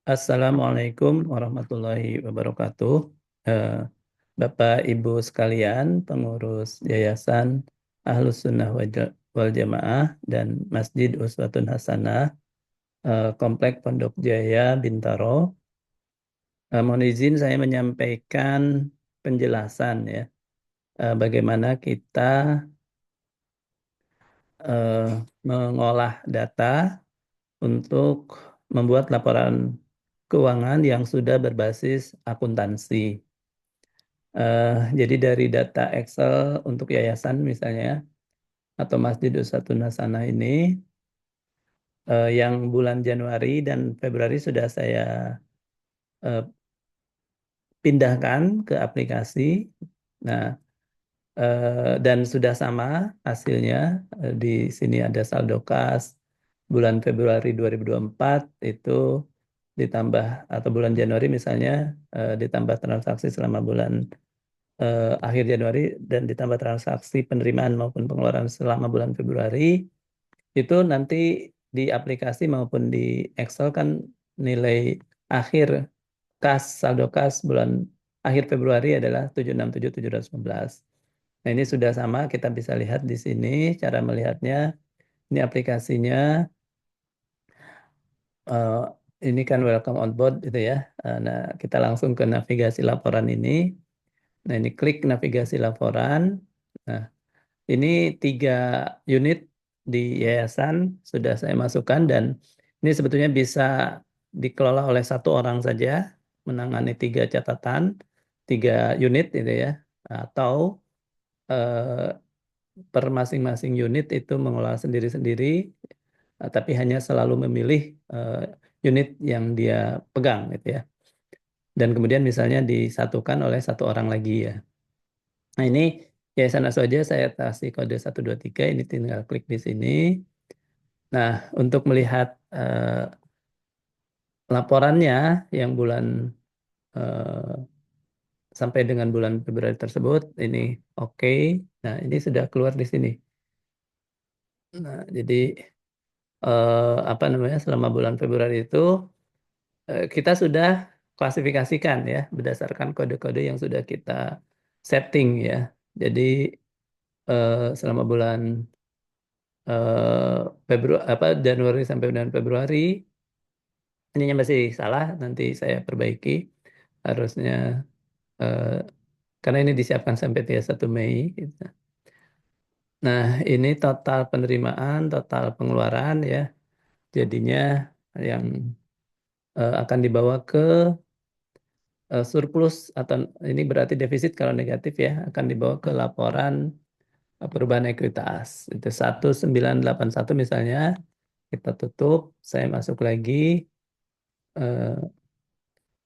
Assalamualaikum warahmatullahi wabarakatuh. Eh, Bapak Ibu sekalian, pengurus Yayasan Ahlus Sunnah wal Jamaah dan Masjid Uswatun Hasanah, Komplek Pondok Jaya, Bintaro. Mohon izin saya menyampaikan penjelasan ya, bagaimana kita eh, mengolah data untuk membuat laporan keuangan yang sudah berbasis akuntansi. Jadi dari data Excel untuk yayasan misalnya atau Masjid Uswatun Hasanah ini yang bulan Januari dan Februari sudah saya eh, pindahkan ke aplikasi. Nah, dan sudah sama hasilnya. Di sini ada saldo kas bulan Februari 2024 itu ditambah atau bulan Januari misalnya ditambah transaksi selama bulan akhir Januari dan ditambah transaksi penerimaan maupun pengeluaran selama bulan Februari itu nanti di aplikasi maupun di Excel kan nilai akhir kas saldo kas bulan akhir Februari adalah 767.715. Nah, ini sudah sama kita bisa lihat di sini cara melihatnya. Ini aplikasinya eh, ini kan welcome on board gitu ya. Nah, kita langsung ke navigasi laporan ini. Nah, ini klik navigasi laporan. Nah, ini 3 unit di yayasan sudah saya masukkan dan ini sebetulnya bisa dikelola oleh satu orang saja, menangani 3 catatan, 3 unit gitu ya, atau per masing-masing unit itu mengelola sendiri-sendiri, tapi hanya selalu memilih eh, unit yang dia pegang gitu ya. Dan kemudian misalnya disatukan oleh satu orang lagi ya. Nah, ini Yayasan Aswaja saya kasih kode 123, ini tinggal klik di sini. Nah, untuk melihat laporannya yang bulan eh, sampai dengan bulan Februari tersebut, ini oke. Nah, ini sudah keluar di sini. Nah, jadi apa namanya selama bulan Februari itu kita sudah klasifikasikan ya berdasarkan kode-kode yang sudah kita setting ya. Jadi selama bulan Februari apa Januari sampai bulan Februari ininya masih salah, nanti saya perbaiki harusnya eh, karena ini disiapkan sampai 31 Mei gitu. Nah, ini total penerimaan, total pengeluaran ya. Jadinya yang akan dibawa ke surplus atau ini berarti defisit kalau negatif ya akan dibawa ke laporan perubahan ekuitas. Itu 1981 misalnya kita tutup, saya masuk lagi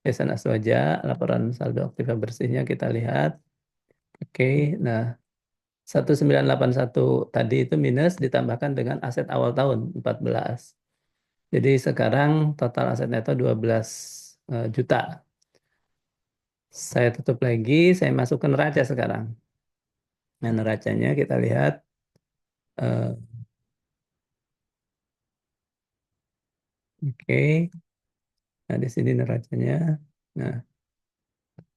Yayasan Aswaja, laporan saldo aktiva bersihnya kita lihat. Oke, nah 1981 tadi itu minus ditambahkan dengan aset awal tahun 14. Jadi sekarang total aset neto 12 juta. Saya tutup lagi, saya masuk ke neraca sekarang. Nah, neracanya kita lihat. eh, Oke, nah di sini neracanya. Nah,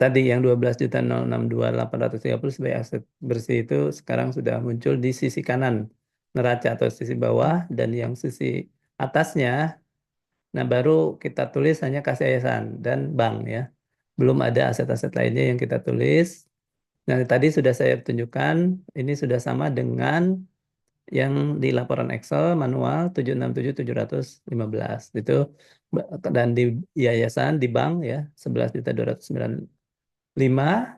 tadi yang 12.062.830 sebagai aset bersih itu sekarang sudah muncul di sisi kanan neraca atau sisi bawah dan yang sisi atasnya. Nah, baru kita tulis hanya kas yayasan dan bank ya. Belum ada aset-aset lainnya yang kita tulis. Nah, tadi sudah saya tunjukkan, ini sudah sama dengan yang di laporan Excel manual 767.715 itu dan di yayasan di bank ya 11.295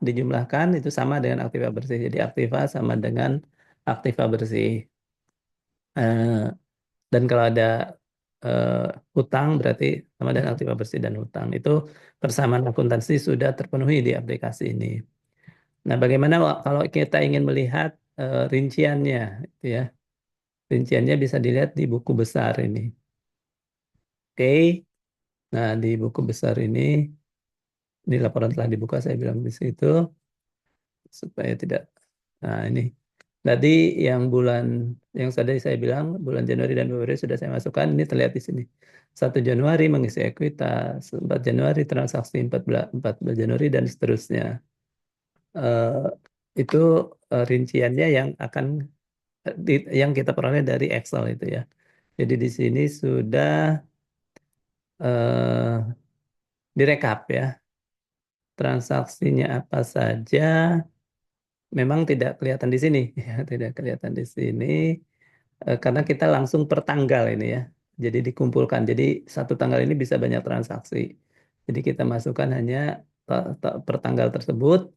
dijumlahkan itu sama dengan aktiva bersih. Jadi aktiva sama dengan aktiva bersih. Eh, dan kalau ada eh, hutang berarti sama dengan aktiva bersih dan hutang. Itu persamaan akuntansi sudah terpenuhi di aplikasi ini. Nah, bagaimana kalau kita ingin melihat rinciannya, itu ya? Rinciannya bisa dilihat di buku besar ini. Oke. Nah, di buku besar ini laporan telah dibuka, saya bilang di situ supaya tidak. Nah, ini. Tadi yang bulan yang tadi saya bilang bulan Januari dan Februari sudah saya masukkan. Ini terlihat di sini. 1 Januari mengisi ekuitas, 4 Januari transaksi, 14 Januari dan seterusnya. Eh, itu rinciannya yang akan yang kita peroleh dari Excel itu ya. Jadi di sini sudah eh, direkap ya. Transaksinya apa saja memang tidak kelihatan di sini ya, tidak kelihatan di sini. Karena kita langsung per tanggal ini ya. Jadi dikumpulkan. Jadi satu tanggal ini bisa banyak transaksi. Jadi kita masukkan hanya per tanggal tersebut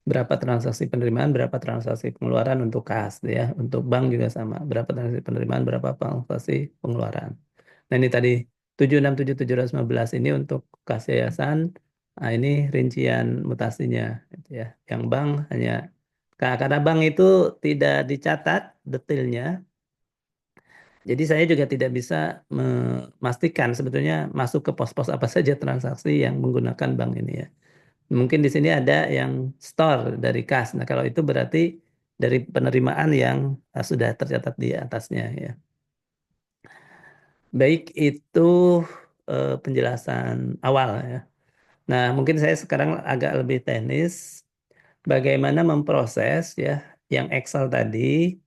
berapa transaksi penerimaan, berapa transaksi pengeluaran untuk kas ya. Untuk bank juga sama. Berapa transaksi penerimaan, berapa transaksi pengeluaran. Nah ini tadi 767715 ini untuk kas yayasan. Nah ini rincian mutasinya gitu ya. Yang bank hanya karena bank itu tidak dicatat detailnya, jadi saya juga tidak bisa memastikan sebetulnya masuk ke pos-pos apa saja transaksi yang menggunakan bank ini ya. Mungkin di sini ada yang store dari kas. Nah, kalau itu berarti dari penerimaan yang sudah tercatat di atasnya ya. Baik, itu penjelasan awal ya. Nah, mungkin saya sekarang agak lebih teknis bagaimana memproses ya yang Excel tadi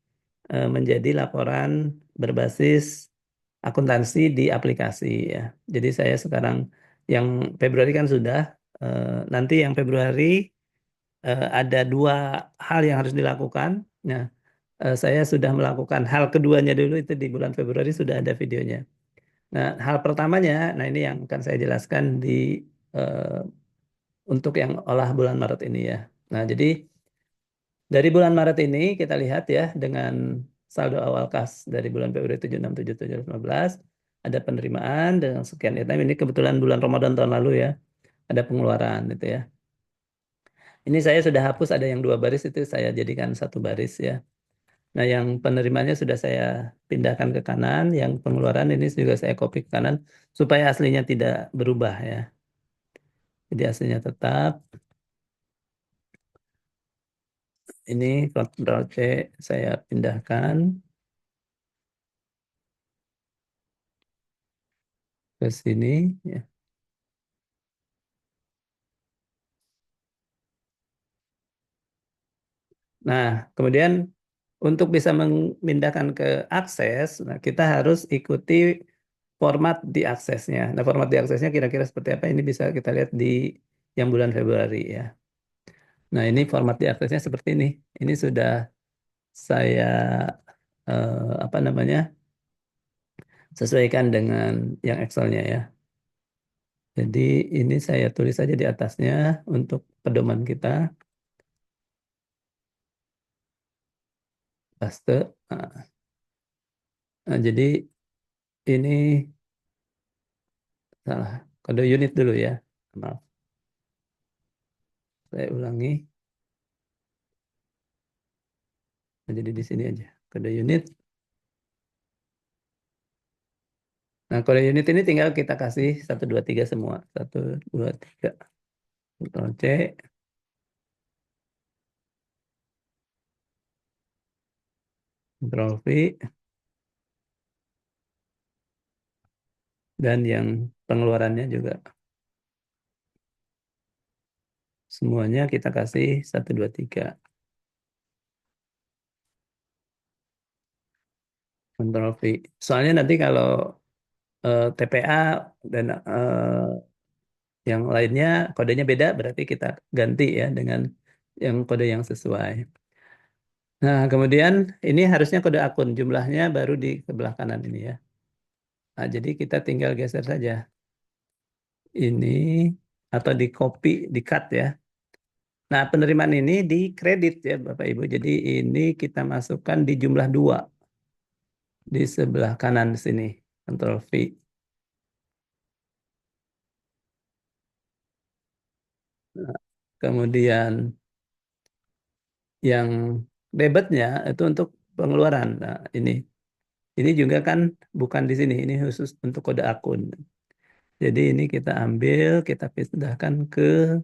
menjadi laporan berbasis akuntansi di aplikasi ya. Jadi saya sekarang yang Februari kan sudah nanti yang Februari ada 2 hal yang harus dilakukan. Nah, saya sudah melakukan hal keduanya dulu itu di bulan Februari sudah ada videonya. Nah, hal pertamanya, nah ini yang akan saya jelaskan di eh, untuk yang olah bulan Maret ini ya. Nah, jadi dari bulan Maret ini kita lihat ya dengan saldo awal kas dari bulan Februari 767715 ada penerimaan dengan sekian item. Ini kebetulan bulan Ramadan tahun lalu ya. Ada pengeluaran gitu ya. Ini saya sudah hapus ada yang 2 baris itu saya jadikan 1 baris ya. Nah, yang penerimaannya sudah saya pindahkan ke kanan, yang pengeluaran ini juga saya copy ke kanan supaya aslinya tidak berubah ya. Jadi aslinya tetap. Ini Ctrl C saya pindahkan ke sini ya. Nah, kemudian untuk bisa memindahkan ke akses, nah kita harus ikuti format di aksesnya. Nah, format di aksesnya kira-kira seperti apa? Ini bisa kita lihat di yang bulan Februari ya. Nah, ini format di aksesnya seperti ini. Ini sudah saya apa namanya sesuaikan dengan yang Excelnya ya. Jadi ini saya tulis saja di atasnya untuk pedoman kita. Paste. Nah, jadi ini salah kode unit dulu ya. Maaf, saya ulangi. Nah, jadi di sini aja kode unit. Nah, kode unit ini tinggal kita kasih 1 2 3 semua. 1 2 3. Ctrl C, Ctrl V, dan yang pengeluarannya juga semuanya kita kasih 1 2 3. Ctrl V. Soalnya nanti kalau TPA dan yang lainnya kodenya beda, berarti kita ganti ya dengan yang kode yang sesuai. Nah, kemudian ini harusnya kode akun, jumlahnya baru di sebelah kanan ini ya. Nah, jadi kita tinggal geser saja ini atau di copy, di cut ya. Nah, penerimaan ini di kredit ya Bapak Ibu. Jadi ini kita masukkan di jumlah 2 di sebelah kanan sini. Ctrl V. Nah, kemudian yang debitnya itu untuk pengeluaran. Nah, ini juga kan bukan di sini. Ini khusus untuk kode akun. Jadi ini kita ambil, kita pindahkan ke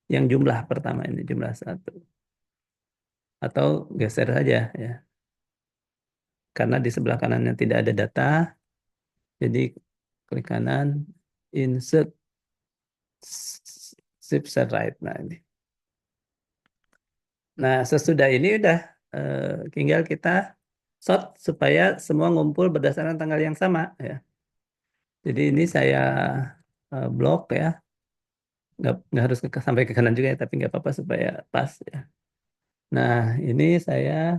yang jumlah pertama ini, jumlah 1. atau geser saja ya. Karena di sebelah kanannya tidak ada data, jadi klik kanan, insert shift cell right. Nah ini. Nah sesudah ini udah tinggal kita sort supaya semua ngumpul berdasarkan tanggal yang sama ya. Jadi ini saya blok ya, nggak harus sampai ke kanan juga ya, tapi nggak apa-apa supaya pas ya. Nah ini saya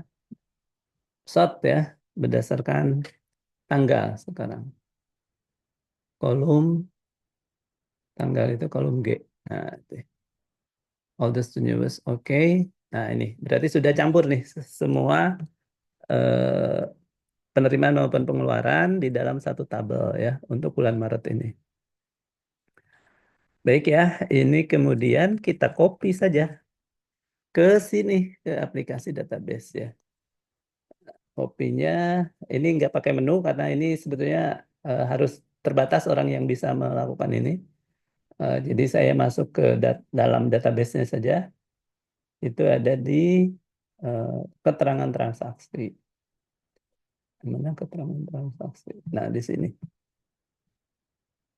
sort ya berdasarkan tanggal sekarang. Kolom tanggal itu kolom G. Nah, itu. Oldest to newest, oke. Nah ini berarti sudah campur nih semua eh, penerimaan maupun pengeluaran di dalam satu tabel ya untuk bulan Maret ini. Baik ya, ini kemudian kita copy saja ke sini ke aplikasi database ya. Copy-nya ini nggak pakai menu karena ini sebetulnya harus terbatas orang yang bisa melakukan ini. Jadi saya masuk ke dalam database-nya saja. Itu ada di eh, keterangan transaksi. Mana keterangan transaksi? Nah, di sini.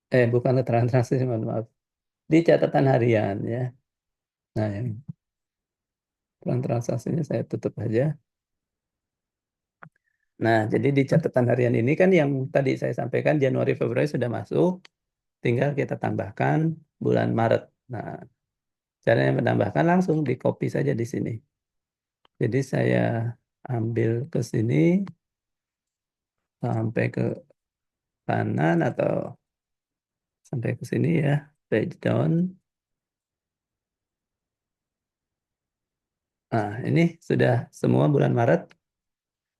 Bukan keterangan transaksi, mohon maaf. Di catatan harian ya. Nah, yang keterangan transaksinya saya tutup aja. Nah, jadi di catatan harian ini kan yang tadi saya sampaikan Januari Februari sudah masuk, tinggal kita tambahkan bulan Maret. Nah, caranya menambahkan langsung di copy saja di sini. Jadi saya ambil ke sini sampai ke kanan atau sampai ke sini ya, page down. Nah, ini sudah semua bulan Maret.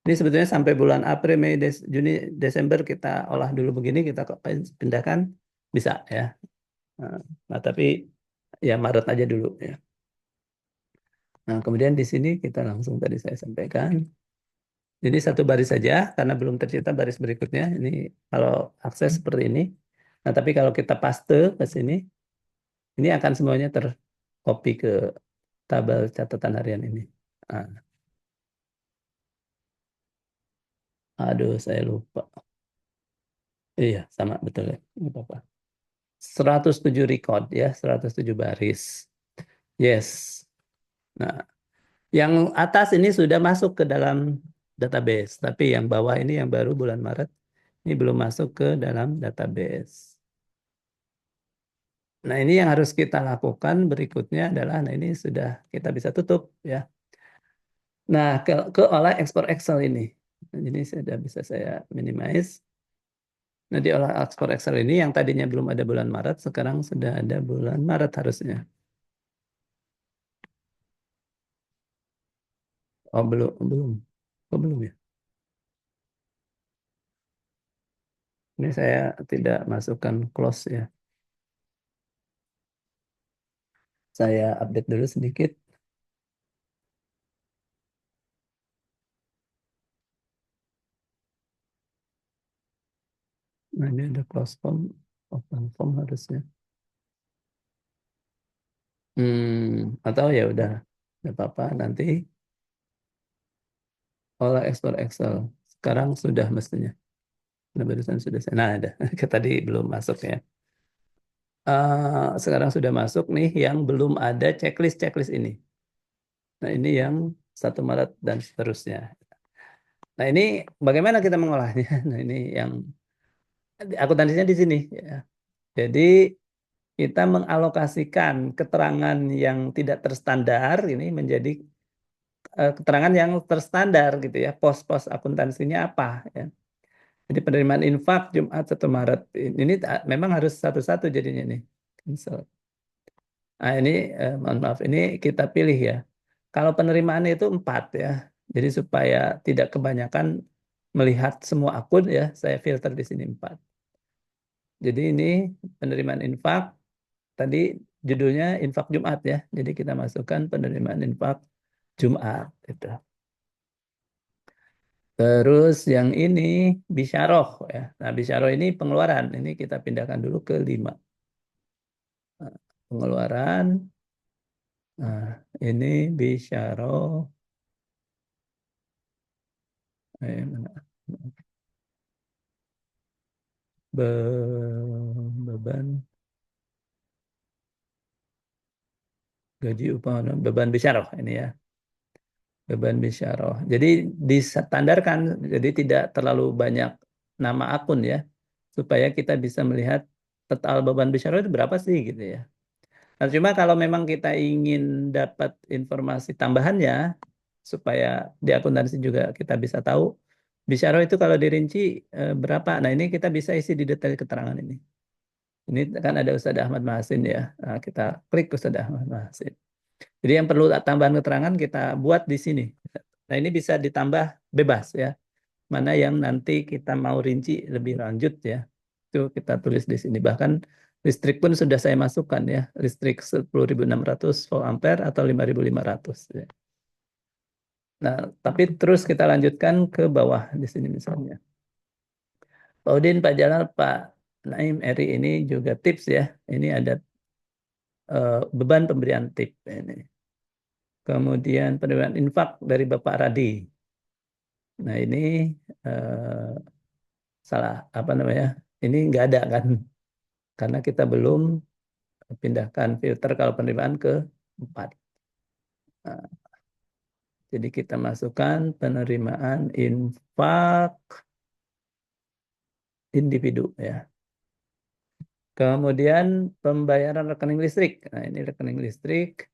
Ini sebetulnya sampai bulan April, Mei, Juni, Desember kita olah dulu begini, kita pindahkan bisa ya. Nah, nah, tapi ya Maret aja dulu ya. Nah, kemudian di sini kita langsung tadi saya sampaikan. Jadi satu baris saja karena belum tercipta baris berikutnya. Ini kalau akses seperti ini. Nah, tapi kalau kita paste ke sini, ini akan semuanya tercopy ke tabel catatan harian ini. Nah, aduh, saya lupa. Iya, sama betul ya. Nggak apa-apa. 107 record ya, 107 baris. Yes. Nah, yang atas ini sudah masuk ke dalam database, tapi yang bawah ini yang baru bulan Maret ini belum masuk ke dalam database. Nah, ini yang harus kita lakukan berikutnya adalah, nah ini sudah kita bisa tutup ya. Nah, ke olah ekspor Excel ini. Nah, jadi sudah bisa saya minimize. Nah, di olah ekspor Excel ini yang tadinya belum ada bulan Maret, sekarang sudah ada bulan Maret harusnya. Oh, belum, belum. Oh, belum ya. Ini saya tidak masukkan close ya. Saya update dulu sedikit. Nah, ini ada close form, open form harusnya. Atau ya udah, nggak apa-apa. Nanti olah ekspor Excel. Sekarang sudah mestinya. Nah, barusan sudah saya. Nah, ada. Tadi belum masuk ya. Sekarang sudah masuk nih yang belum ada checklist-checklist ini. Nah, ini yang 1 Maret dan seterusnya. Nah, ini bagaimana kita mengolahnya? Nah, ini yang akuntansinya di sini ya. Jadi kita mengalokasikan keterangan yang tidak terstandar ini menjadi keterangan yang terstandar gitu ya. Pos-pos akuntansinya apa ya. Jadi penerimaan infak Jumat 1 Maret ini memang harus satu-satu jadinya nih. Cancel. Nah ini mohon maaf ini kita pilih ya. Kalau penerimaan itu 4 ya. Jadi supaya tidak kebanyakan melihat semua akun ya, saya filter di sini 4. Jadi ini penerimaan infak tadi judulnya infak Jumat ya. Jadi kita masukkan penerimaan infak Jumat itu. Terus yang ini bisyaroh ya. Nah, bisyaroh ini pengeluaran. Ini kita pindahkan dulu ke 5. Nah, pengeluaran. Nah, ini bisyaroh. Mana? Beban gaji upah beban bisyarah ini ya. Beban bisyarah. Jadi distandarkan, jadi tidak terlalu banyak nama akun ya, supaya kita bisa melihat total beban bisyarah itu berapa sih gitu ya. Nah, cuma kalau memang kita ingin dapat informasi tambahannya, supaya di akuntansi juga kita bisa tahu, bisyarah itu kalau dirinci berapa. Nah ini kita bisa isi di detail keterangan ini. Ini kan ada Ustadz Ahmad Mahasin ya. Nah, kita klik Ustadz Ahmad Mahasin. Jadi yang perlu tambahan keterangan kita buat di sini. Nah, ini bisa ditambah bebas ya. Mana yang nanti kita mau rinci lebih lanjut ya. Itu kita tulis di sini. Bahkan listrik pun sudah saya masukkan ya. Listrik 10.600 volt ampere atau 5.500 ya. Nah, tapi terus kita lanjutkan ke bawah di sini misalnya. Pak Udin, Pak Jalal, Pak Naim, Eri ini juga tips ya. Ini ada beban pemberian tip ini. Kemudian penerimaan infak dari Bapak Radi. Nah ini eh, salah apa namanya? Ini nggak ada kan? Karena kita belum pindahkan filter kalau penerimaan ke 4. Nah, jadi kita masukkan penerimaan infak individu ya. Kemudian pembayaran rekening listrik. Nah ini rekening listrik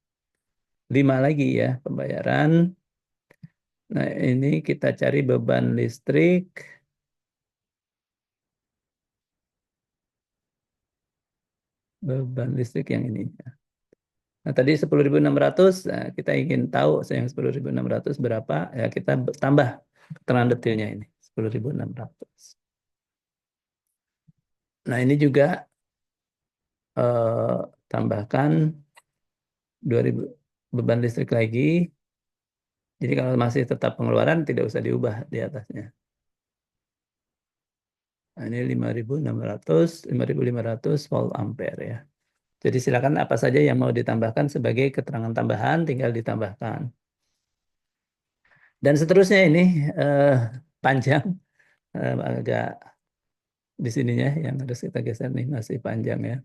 5 lagi ya pembayaran. Nah ini kita cari beban listrik. Beban listrik yang ini. Nah, tadi 10.600, nah, kita ingin tahu yang 10.600 berapa, ya kita tambah keterangan detailnya ini, 10.600. Nah, ini juga tambahkan 2.000 beban listrik lagi. Jadi kalau masih tetap pengeluaran, tidak usah diubah di atasnya. Nah, ini 5.600, 5.500 volt ampere ya. Jadi silakan apa saja yang mau ditambahkan sebagai keterangan tambahan, tinggal ditambahkan. Dan seterusnya ini eh, panjang, agak di sininya yang harus kita geser nih masih panjang ya.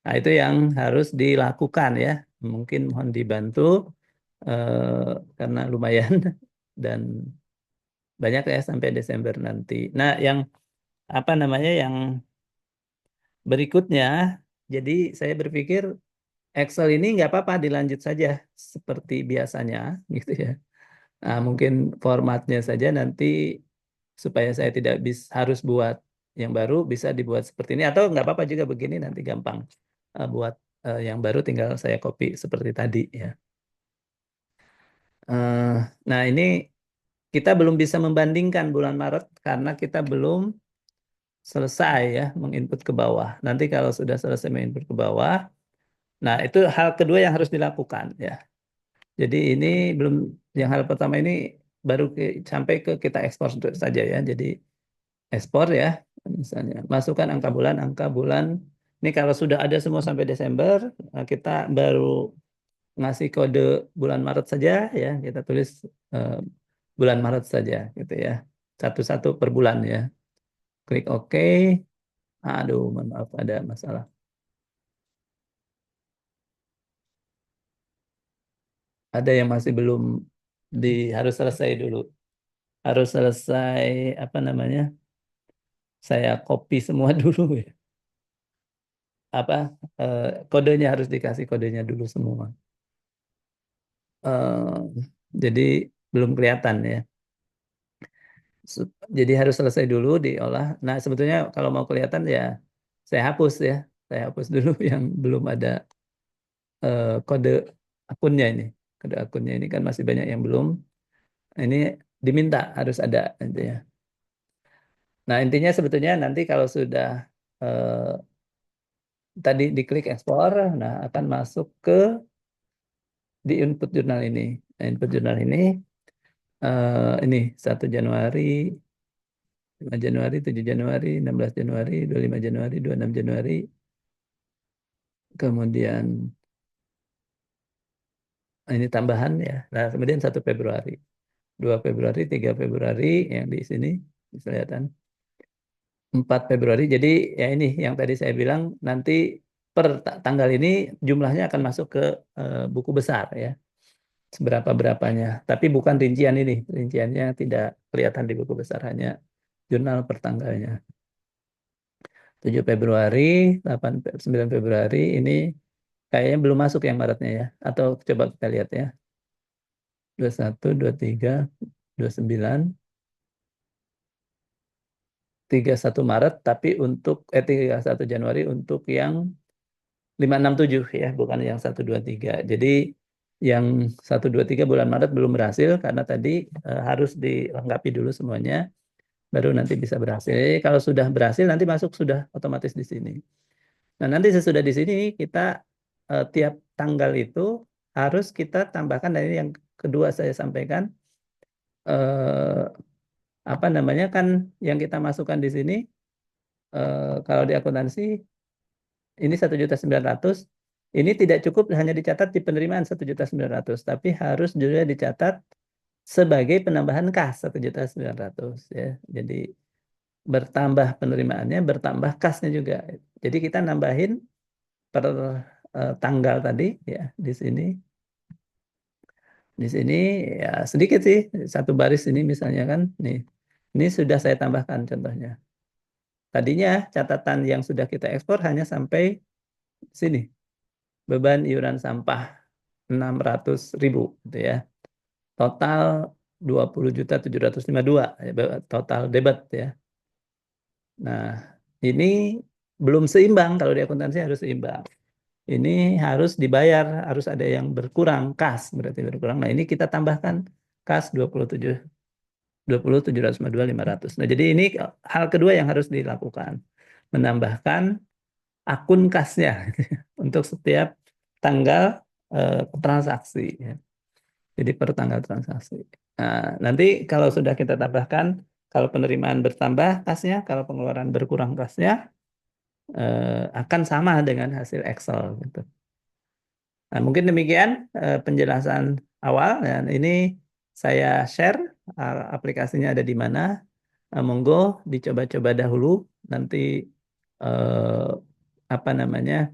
Nah, itu yang harus dilakukan ya. Mungkin mohon dibantu karena lumayan dan banyak ya sampai Desember nanti. Nah, yang apa namanya yang berikutnya, jadi saya berpikir Excel ini nggak apa-apa dilanjut saja seperti biasanya gitu ya. Nah, mungkin formatnya saja nanti supaya saya tidak harus buat yang baru bisa dibuat seperti ini atau nggak apa-apa juga begini nanti gampang. Buat yang baru tinggal saya copy seperti tadi ya. Eh, nah ini kita belum bisa membandingkan bulan Maret karena kita belum selesai ya menginput ke bawah. Nanti kalau sudah selesai menginput ke bawah, nah itu hal kedua yang harus dilakukan ya. Jadi ini belum yang hal pertama ini baru sampai ke kita ekspor saja ya. Jadi ekspor ya, misalnya masukkan angka bulan. Ini kalau sudah ada semua sampai Desember, kita baru ngasih kode bulan Maret saja ya. Kita tulis eh, bulan Maret saja gitu ya. Satu-satu per bulan ya. Klik OK. Aduh, mohon maaf ada masalah. Ada yang masih belum harus selesai dulu. Harus selesai apa namanya? Saya copy semua dulu ya. Apa kodenya harus dikasih kodenya dulu semua. Jadi belum kelihatan ya. Jadi harus selesai dulu diolah. Nah sebetulnya kalau mau kelihatan ya saya hapus ya. Saya hapus dulu yang belum ada kode akunnya ini. Kode akunnya ini kan masih banyak yang belum. Ini diminta harus ada intinya. Nah intinya sebetulnya nanti kalau sudah eh, tadi diklik ekspor, nah akan masuk ke di input jurnal ini. Nah, input jurnal ini 1 Januari, 5 Januari, 7 Januari, 16 Januari, 25 Januari, 26 Januari, kemudian ini tambahan ya. Nah, kemudian 1 Februari. 2 Februari, 3 Februari yang di sini bisa kelihatan. 4 Februari. Jadi ya ini yang tadi saya bilang nanti per tanggal ini jumlahnya akan masuk ke buku besar ya. Seberapa berapanya. Tapi bukan rincian ini. Rinciannya tidak kelihatan di buku besar, hanya jurnal per tanggalnya. 7 Februari, 8 9 Februari ini kayaknya belum masuk yang Maretnya ya. Atau coba kita lihat ya. 21, 23, 29, 31 Maret, tapi untuk 31 Januari untuk yang 567 ya, bukan yang 123. Jadi yang 123 bulan Maret belum berhasil karena tadi harus dilengkapi dulu semuanya, baru nanti bisa berhasil. Jadi kalau sudah berhasil nanti masuk sudah otomatis di sini. Nah, nanti sesudah di sini kita tiap tanggal itu harus kita tambahkan, dan ini yang kedua saya sampaikan, eh, apa namanya, kan yang kita masukkan di sini kalau di akuntansi ini 1.900.000. Ini tidak cukup hanya dicatat di penerimaan 1.900.000, tapi harus juga dicatat sebagai penambahan kas 1.900.000 ya. Jadi bertambah penerimaannya, bertambah kasnya juga. Jadi kita nambahin per tanggal tadi ya di sini. Di sini ya sedikit sih, satu baris ini misalnya kan nih. Ini sudah saya tambahkan contohnya. Tadinya catatan yang sudah kita ekspor hanya sampai sini. Beban iuran sampah 600.000 gitu ya. Total 20.752 ya, total debat ya. Nah, ini belum seimbang, kalau di akuntansi harus seimbang. Ini harus dibayar, harus ada yang berkurang, kas berarti berkurang. Nah, ini kita tambahkan kas 27.752.500. Nah, jadi ini hal kedua yang harus dilakukan. Menambahkan akun kasnya untuk setiap tanggal transaksi ya. Jadi per tanggal transaksi. Nah, nanti kalau sudah kita tambahkan, kalau penerimaan bertambah kasnya, kalau pengeluaran berkurang kasnya, akan sama dengan hasil Excel gitu. Nah, mungkin demikian penjelasan awal. Dan ini saya share aplikasinya ada di mana. Monggo dicoba-coba dahulu. Nanti eh, apa namanya?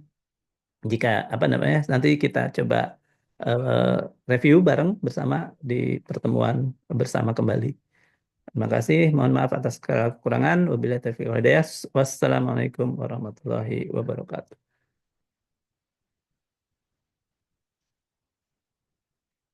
Jika apa namanya? Nanti kita coba eh, review bareng bersama di pertemuan bersama kembali. Terima kasih. Mohon maaf atas kekurangan. Wabillahi taufiq wal hidayah. Wassalamualaikum warahmatullahi wabarakatuh.